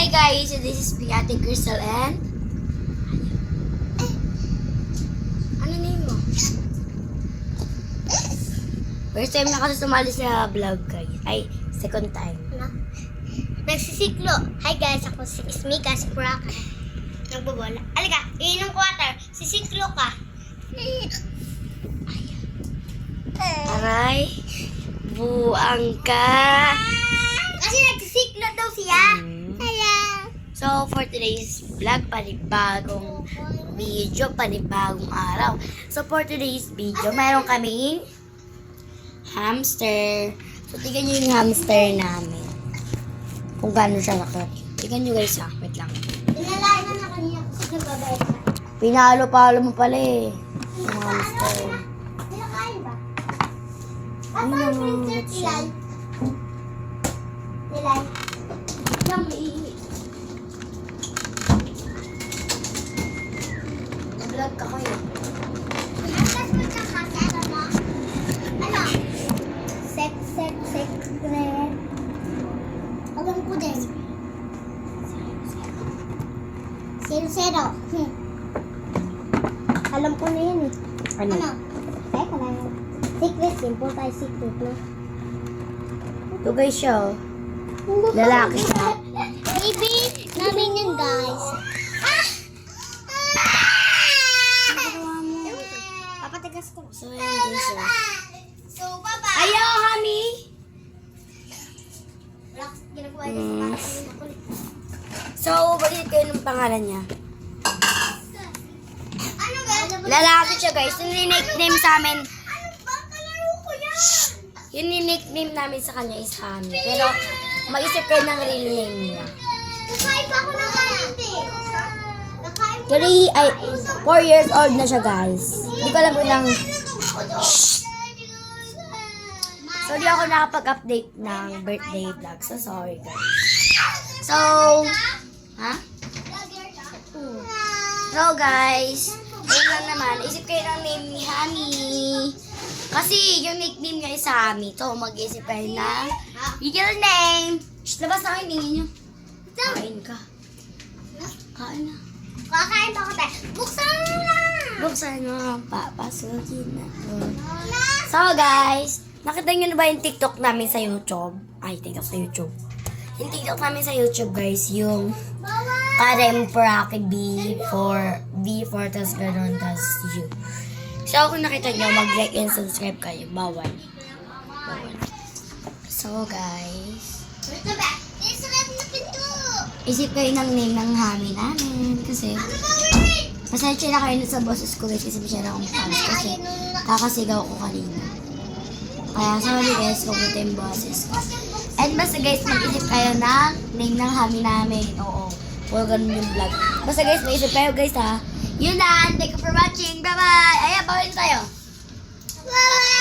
Hi guys, this is Ate Crystal and ano name mo? First time na kasi sumali sa vlog guys. Ay, second time. Ano? Nagsisiklo. Hi guys, ako si Ismika, si Prak. Nagbobola. Alika, iinom ko water. Sisiklo ka. Aray, buang ka. Kasi nagsisiklo daw siya. Kaya. So, for today's vlog, panibagong video, panibagong araw. So, for today's video, mayroon kaming hamster. So, tignan nyo yung hamster namin. Kung gaano siya laki. Tignan nyo guys ha. Wait lang. Pinalain na kanina kasi nagbabayad ka. Pinalo-palo mo pala eh. Yung hamster. Pinakain ba? Ano Ano naman yung siya? Tilay? Tilay? Yung iihi. Nag-vlog ka kayo. Atas mo siya kasi ano? Ano? Secret. Alam ko din. Zero. Alam ko na yun eh. Ano? Teka lang. Secret, simple tayo secret na. Ito guys siya oh. Lalaki siya. Baby, namin yan guys. Papatigas ko. So, yun guys oh. So, baba. Ayaw, honey! Relax, ginagawa niya sa kanila. So, bakit kayo ng pangalan niya? Ano guys? Lalaki siya guys. Yung nickname sa amin, Ano ba? Kalaro ko yan. yung nickname namin sa kanya is Honey. Pero, mag-isip kayo ng real name niya. Nakain pa ako ng kanite. Nakain mo. 4 years old na siya guys. Hindi ko alam kung ilang... So, di ako nakapag-update ng birthday vlog. So, sorry guys. So, ha? So, guys, yun lang naman. Isip kayo ng name ni Honey. Kasi, yung nickname niya is Honey. So, mag-isip kayo ng legal name. Shh, labas na kayo, tingin nyo. Kain ka. Kain na. Kakain pa ako tayo. Buksan mo na. Buksan mo, papasukin na to. So, guys, nakita nyo na ba yung TikTok namin sa YouTube? Ay, TikTok sa YouTube. Yung TikTok namin sa YouTube, guys, yung Karen Praki B4, tas gano'n, tas you. So, kung nakita nyo, mag-like and subscribe kayo. Bawal. So, guys, Ito ba? Isarap na pinto. isip kayo ng name ng hami namin. Kasi, Ano ba, wait? pasensya na kayo sa boses ko, guys, kasi masyadong akong fans. Kasi, kakasigaw ko kanina. Kaya, sorry guys, kung ito yung boses ko. And basta guys, mag-isip kayo ng name ng hami namin. Oo. Puro ganun yung vlog. Basta guys, mag-isip kayo guys ha. Yun na. Thank you for watching. Bye-bye. Ayan, bawin tayo. Bye!